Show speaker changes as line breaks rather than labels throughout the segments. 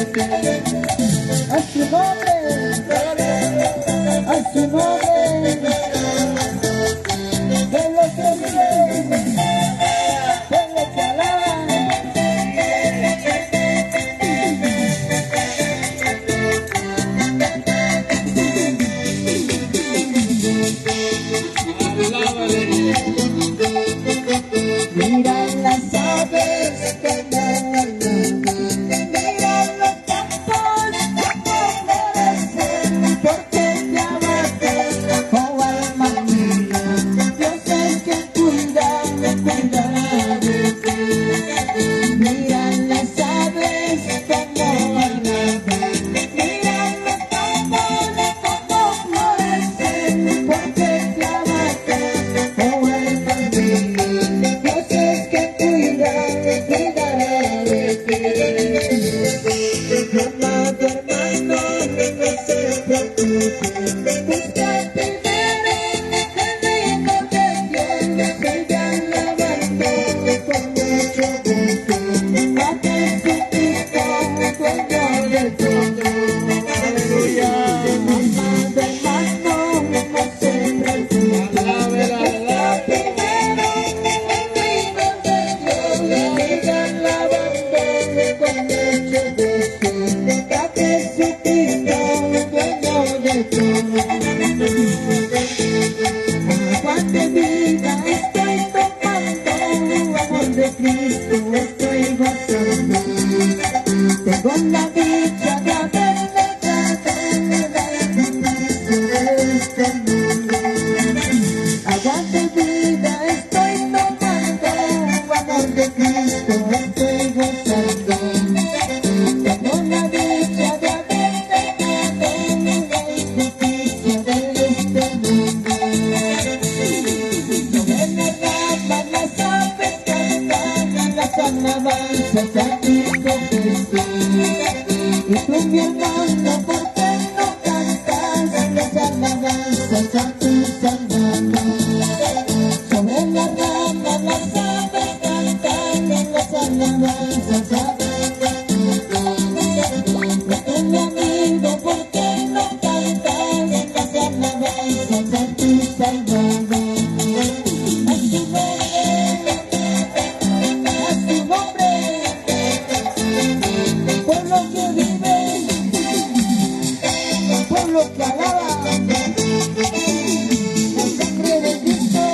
A su nombre, a su nombre, de los que viven, de los que alaban. Mira las aves que vuelan, mira los campos como florecen, porque te abates, oh alma mía, Dios es quien cuidará de ti. Mira las aves como vuelan, mira los campos como florecen, porque te abates, oh alma mía. Amado hermano, no se preocupe, busca primero el reino de Dios, siga alabando con mucho gusto a Jesucristo, dueño del trono. Aleluya. Amado hermano, no se preocupe, busca primero el reino de Dios, siga alabando con mucho gusto. Agua de vida estoy tomando, amor de Cristo estoy gozando. Tengo la dicha de haber dejado la injusticia de este mundo. Agua de vida estoy tomando, amor de Cristo estoy gozando. Tengo la dicha de haber dejado la injusticia de este mundo. Sobre la rama las aves cantan las alabanzas a Cristo Jesús. Y tú, mi hermano, ¿por qué no cantas las alabanzas a tu Salvador? Sobre la rama las aves cantan las alabanzas a mi amigo, ¿por qué no cantas las alabanzas a tu Salvador? A su nombre, por lo que vive, por lo que alaba, la sangre de Cristo,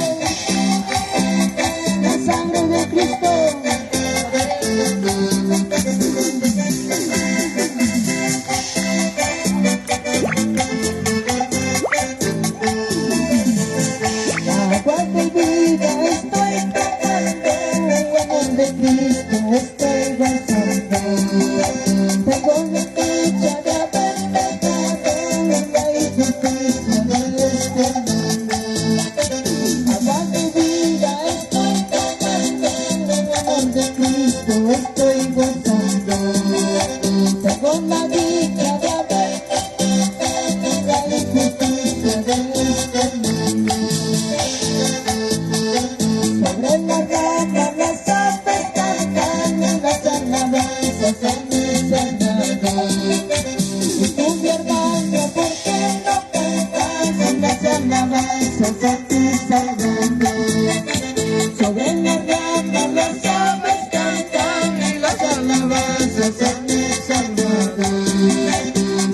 la sangre de Cristo. Agua de vida estoy tomando, amor de Cristo estoy gozando. Tengo la dicha de haber dejado la injusticia de este mundo. Agua de vida estoy tomando, amor de Cristo estoy gozando. Tengo la dicha de haber dejado la injusticia de este mundo. Sobre la rama las aves cantan las alabanzas a mi Salvador. Y tú, mi hermano, ¿por qué no cantas las alabanzas a tu Salvador? Sobre la rama las aves cantan las alabanzas a mi Salvador.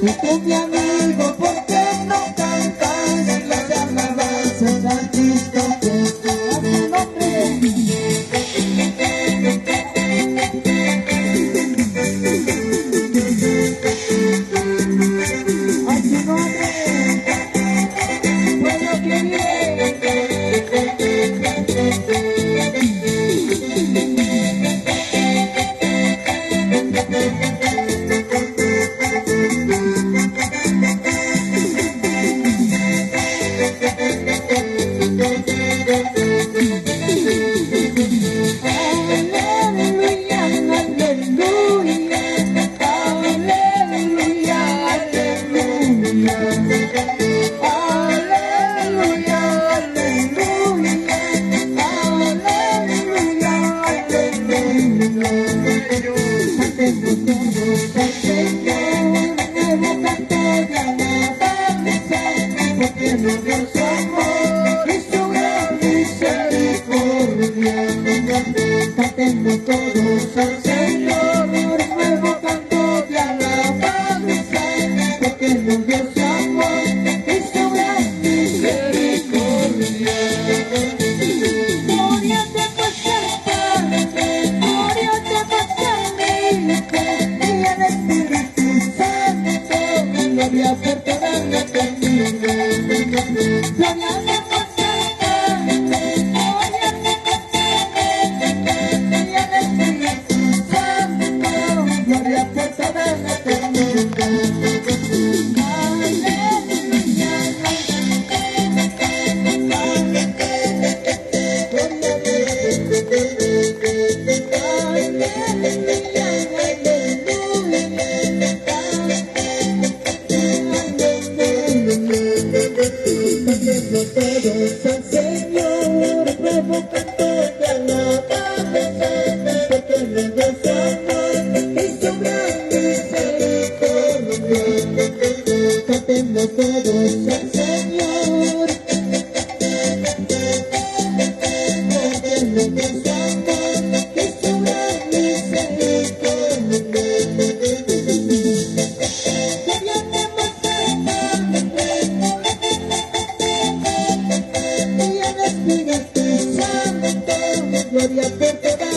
Y tú, mi amigo, ¿por qué no cantas las alabanzas a Cristo Jesús? Aleluya, aleluya, aleluya. al Señor, nuevo canto de alabanza, porque nos dio su amor y su gran misericordia. Cantemos todos al Señor, nuevo canto de alabanza, porque nos dio su amor y su gran misericordia. Gloria te Padre, gloria te Hijo y al Espíritu Santo, gloria por toda la eternidad. Gloria te Padre, gloria te y al Espíritu Santo, gloria por toda la eternidad. Aleluya, todos al Señor, nuevo canto de alabanza, porque nos dio su amor y su gran misericordia. Cantemos todos al Señor, porque nos dio su amor y su gran misericordia. Gloria por toda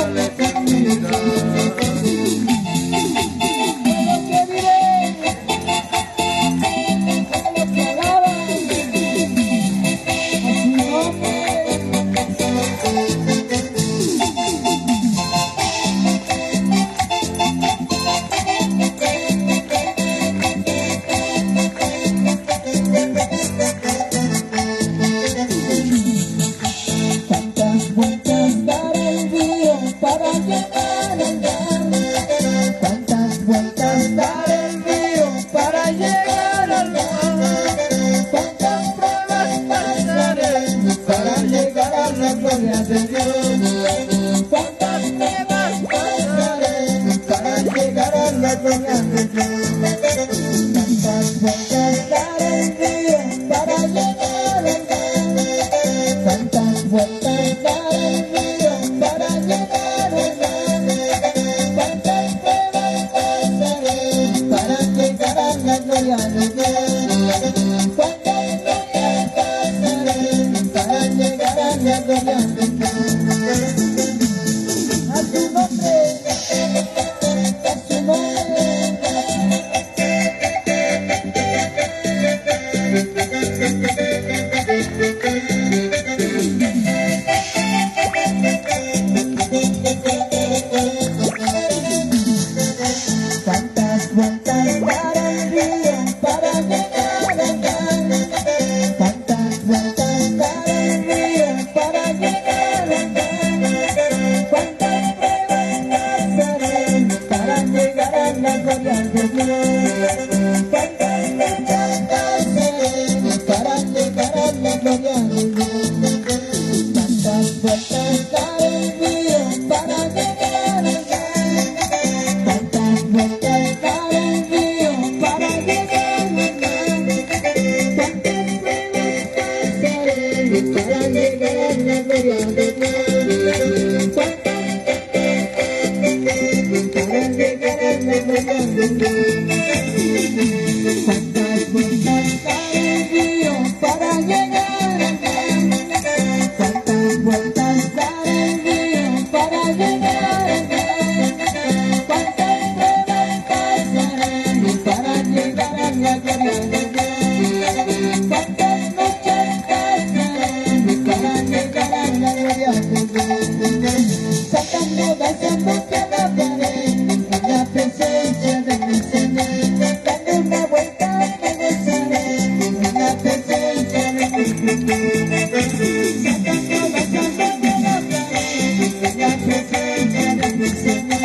la eternidad. Gloria te gloria por toda la eternidad. A su nombre, a su nombre. la gloria de Dios. ¿Cuántas vueltas daré para llegar a la gloria de Dios? ¿Cuántas vueltas daré el mío para llegar allá? ¿Cuántas vueltas daré el mío para llegar allá? ¿Cuántas pruebas pasaré para llegar a la gloria de Dios? ¿Cuántas para llegar a la gloria de Dios? ¿Cuántas vueltas daré el mío para llegar allá? ¿Cuántas vueltas daré el mío para llegar allá? ¿Cuántas pruebas pasaré para llegar a la gloria de Dios? ¿Cuántas noches pasaré para llegar a la gloria de Dios? Saltando, danzando cada pared en la presencia de mi Señor. Dando una vuelta me gozaré en la presencia de mi Señor. Saltando, danzando cada pared en la presencia de mi Señor.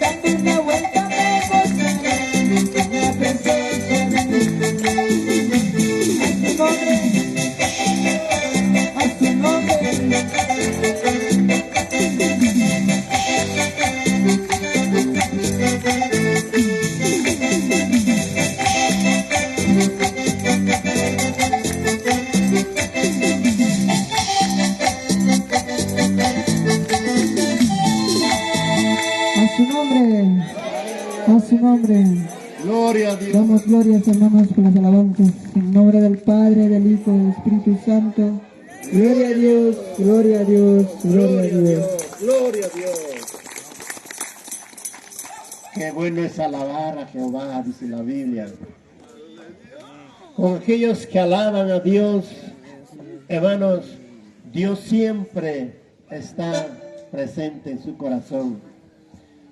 Dando una vuelta me gozaré en la presencia de mi Señor. A su nombre, a su nombre. A su nombre.
Gloria a Dios.
Damos glorias, hermanos, por las alabanzas. En nombre del Padre, del Hijo y del Espíritu Santo. Gloria a Dios, gloria a Dios, gloria a Dios.
Gloria a Dios. Qué bueno es alabar a Jehová, dice la Biblia. Con aquellos que alaban a Dios, hermanos, Dios siempre está presente en su corazón.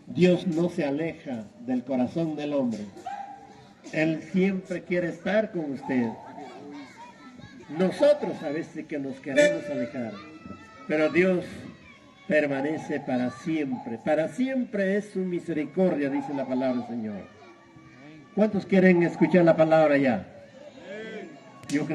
Dios no se aleja del corazón del hombre. Él siempre quiere estar con usted. Nosotros a veces que nos queremos alejar, pero Dios permanece para siempre. Para siempre es su misericordia, dice la palabra del Señor. ¿Cuántos quieren escuchar la palabra ya? Yo creo